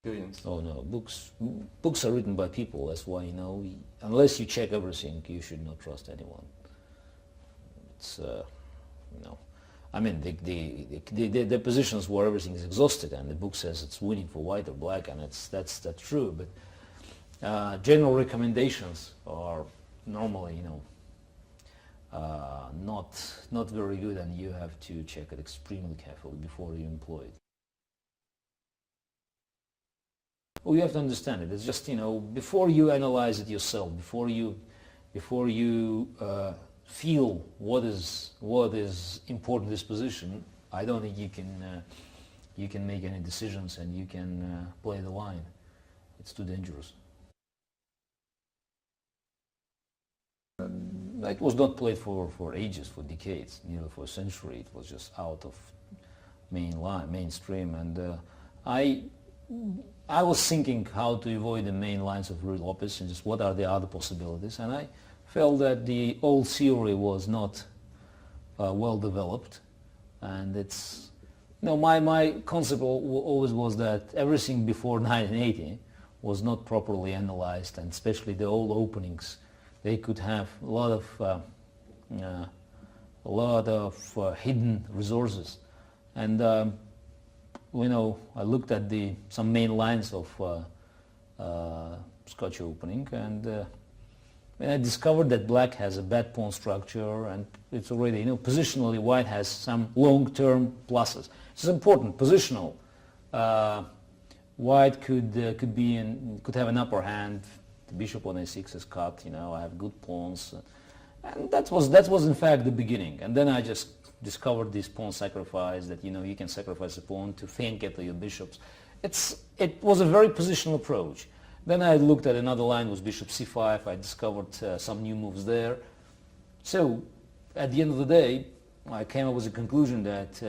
Billions. Oh no, books are written by people. That's why, unless you check everything, you should not trust anyone. It's I mean, the positions where everything is exhausted, and the book says it's winning for white or black, and that's true. But general recommendations are normally, not very good, and you have to check it extremely carefully before you employ it. Well, you have to understand it. It's just, before you analyze it yourself, before you feel what is important in this position, I don't think you can make any decisions and you can play the line. It's too dangerous. It was not played for ages, for decades, nearly for a century. It was just out of mainstream, and I was thinking how to avoid the main lines of Ruy Lopez and just what are the other possibilities, and I felt that the old theory was not well developed, and it's my concept always was that everything before 1980 was not properly analyzed, and especially the old openings, they could have a lot of hidden resources, and I looked at some main lines of Scotch opening, and I discovered that black has a bad pawn structure, and it's already, positionally white has some long-term pluses. This is important, positional. White could have an upper hand. The bishop on a6 is cut. I have good pawns, and that was in fact the beginning. And then I just discovered this pawn sacrifice, that you can sacrifice a pawn to feint get to your bishops. It was a very positional approach. Then I looked at another line with bishop c5. I discovered some new moves there. So at the end of the day, I came up with a conclusion that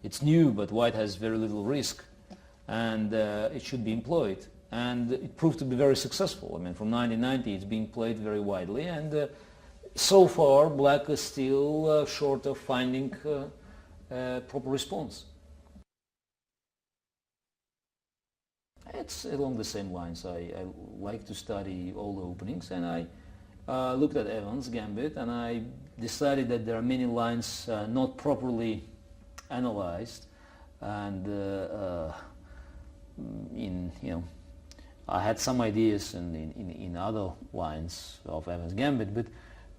it's new, but white has very little risk, and it should be employed. And it proved to be very successful. I mean, from 1990 it's being played very widely, and so far black is still short of finding a proper response. It's along the same lines. I like to study all the openings, and I looked at Evans Gambit, and I decided that there are many lines not properly analyzed, and I had some ideas in other lines of Evans Gambit, but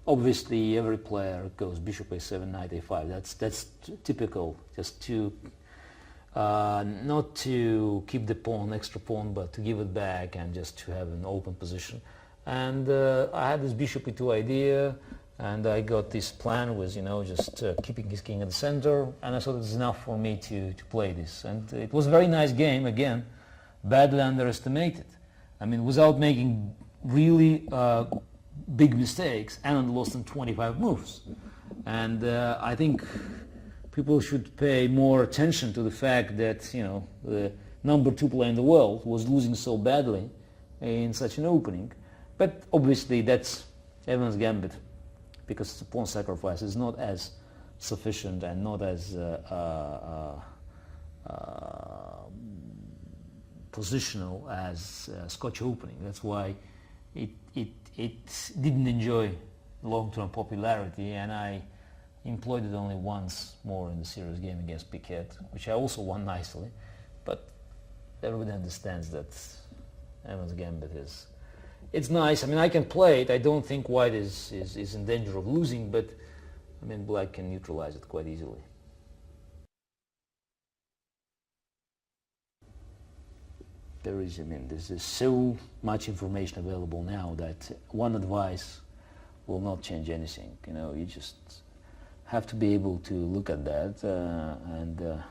obviously every player goes bishop a7, knight a5. That's typical, just to not to keep the extra pawn, but to give it back and just to have an open position. And I had this bishop e2 idea, and I got this plan with just keeping his king at the center, and I thought it's enough for me to play this. And it was a very nice game, again, badly underestimated. I mean, without making really big mistakes, Anand lost in 25 moves. And I think people should pay more attention to the fact that, the number 2 player in the world was losing so badly in such an opening. But obviously that's Evans Gambit, because the pawn sacrifice is not as sufficient and not as positional as Scotch opening. That's why it didn't enjoy long-term popularity, and I employed it only once more in the serious game against Piquet, which I also won nicely. But everybody understands that Evans Gambit it's nice. I mean, I can play it. I don't think white is in danger of losing, but I mean, black can neutralize it quite easily. There's so much information available now that one advice will not change anything. You just have to be able to look at that and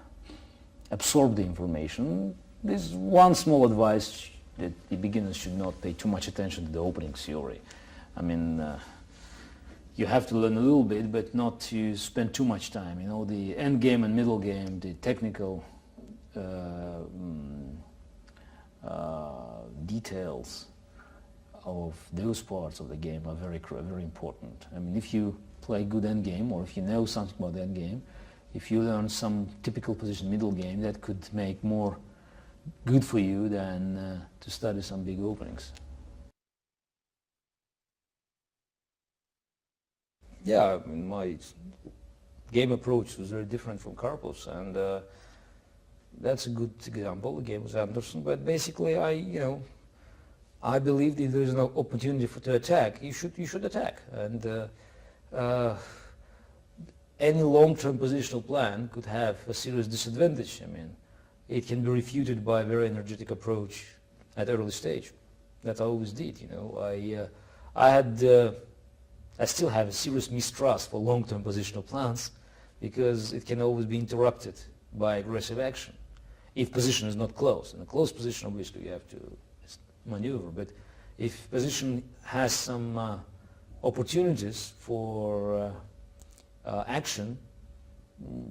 absorb the information. There's one small advice, that the beginners should not pay too much attention to the opening theory. I mean, you have to learn a little bit, but not to spend too much time. The end game and middle game, the technical details of those parts of the game are very important. I mean, if you play good endgame, or if you know something about the endgame, if you learn some typical position middle game, that could make more good for you than to study some big openings. Yeah, I mean, my game approach was very different from Karpov's, and that's a good example. The game was Anderson, but basically, I believe if there is an opportunity to attack, you should attack, and any long-term positional plan could have a serious disadvantage. I mean, it can be refuted by a very energetic approach at early stage. That I always did. I still have a serious mistrust for long-term positional plans because it can always be interrupted by aggressive action if position is not close. In a close position, obviously, you have to maneuver. But if position has some opportunities for action,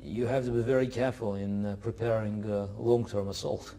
you have to be very careful in preparing long-term assault.